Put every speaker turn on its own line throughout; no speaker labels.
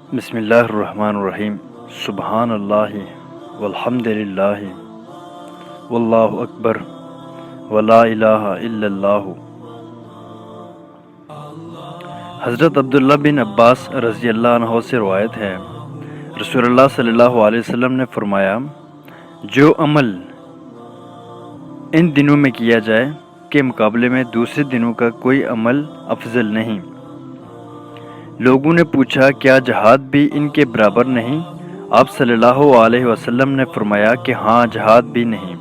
بسم اللہ الرحمن الرحیم۔ سبحان اللہ والحمد للہ واللہ اکبر ولا الہ الا اللہ۔ حضرت عبداللہ بن عباس رضی اللہ عنہ سے روایت ہے، رسول اللہ صلی اللہ علیہ وسلم نے فرمایا، جو عمل ان دنوں میں کیا جائے کے مقابلے میں دوسرے دنوں کا کوئی عمل افضل نہیں۔ لوگوں نے پوچھا، کیا جہاد بھی ان کے برابر نہیں؟ آپ صلی اللہ علیہ وسلم نے فرمایا کہ ہاں، جہاد بھی نہیں،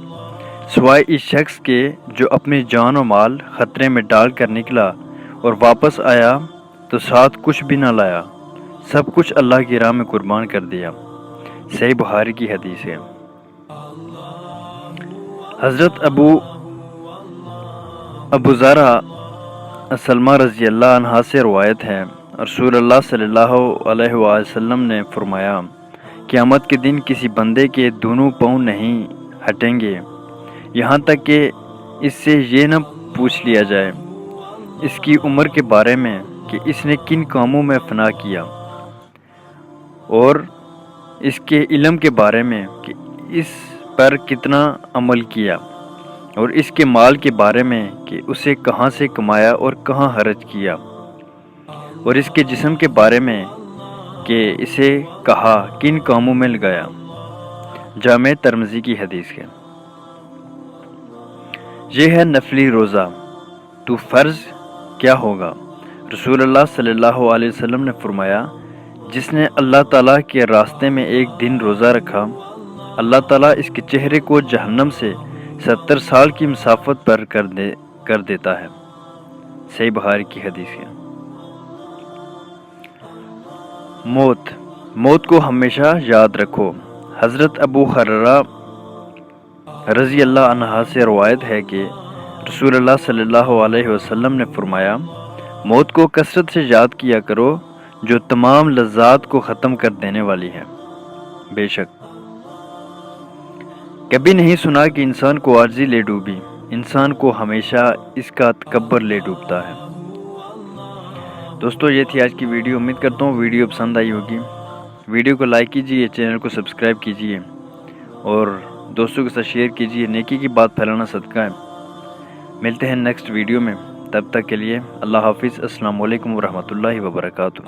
سوائے اس شخص کے جو اپنی جان و مال خطرے میں ڈال کر نکلا اور واپس آیا تو ساتھ کچھ بھی نہ لایا، سب کچھ اللہ کی راہ میں قربان کر دیا۔ صحیح بخاری کی حدیث ہے۔ حضرت ابو ذرا سلمہ رضی اللہ عنہ سے روایت ہے، رسول اللہ صلی اللہ علیہ وسلم نے فرمایا، قیامت کے دن کسی بندے کے دونوں پاؤں نہیں ہٹیں گے یہاں تک کہ اس سے یہ نہ پوچھ لیا جائے اس کی عمر کے بارے میں کہ اس نے کن کاموں میں فنا کیا، اور اس کے علم کے بارے میں کہ اس پر کتنا عمل کیا، اور اس کے مال کے بارے میں کہ اسے کہاں سے کمایا اور کہاں خرچ کیا، اور اس کے جسم کے بارے میں کہ اسے کہاں کن کاموں میں لگایا۔ جامع ترمذی کی حدیث ہے۔ یہ ہے نفلی روزہ، تو فرض کیا ہوگا؟ رسول اللہ صلی اللہ علیہ وسلم نے فرمایا، جس نے اللہ تعالیٰ کے راستے میں ایک دن روزہ رکھا، اللہ تعالیٰ اس کے چہرے کو جہنم سے 70 سال کی مسافت پر کر دیتا ہے۔ صحیح بخاری کی حدیث ہے۔ موت کو ہمیشہ یاد رکھو۔ حضرت ابو ہریرہ رضی اللہ عنہ سے روایت ہے کہ رسول اللہ صلی اللہ علیہ وسلم نے فرمایا، موت کو کثرت سے یاد کیا کرو جو تمام لذات کو ختم کر دینے والی ہے۔ بے شک کبھی نہیں سنا کہ انسان کو عاجزی لے ڈوبی، انسان کو ہمیشہ اس کا تکبر لے ڈوبتا ہے۔ دوستو، یہ تھی آج کی ویڈیو۔ امید کرتا ہوں ویڈیو پسند آئی ہوگی۔ ویڈیو کو لائک کیجیے، چینل کو سبسکرائب کیجیے اور دوستوں کے ساتھ شیئر کیجیے۔ نیکی کی بات پھیلانا صدقہ ہے۔ ملتے ہیں نیکسٹ ویڈیو میں، تب تک کے لیے اللہ حافظ۔ السلام علیکم ورحمۃ اللہ وبرکاتہ۔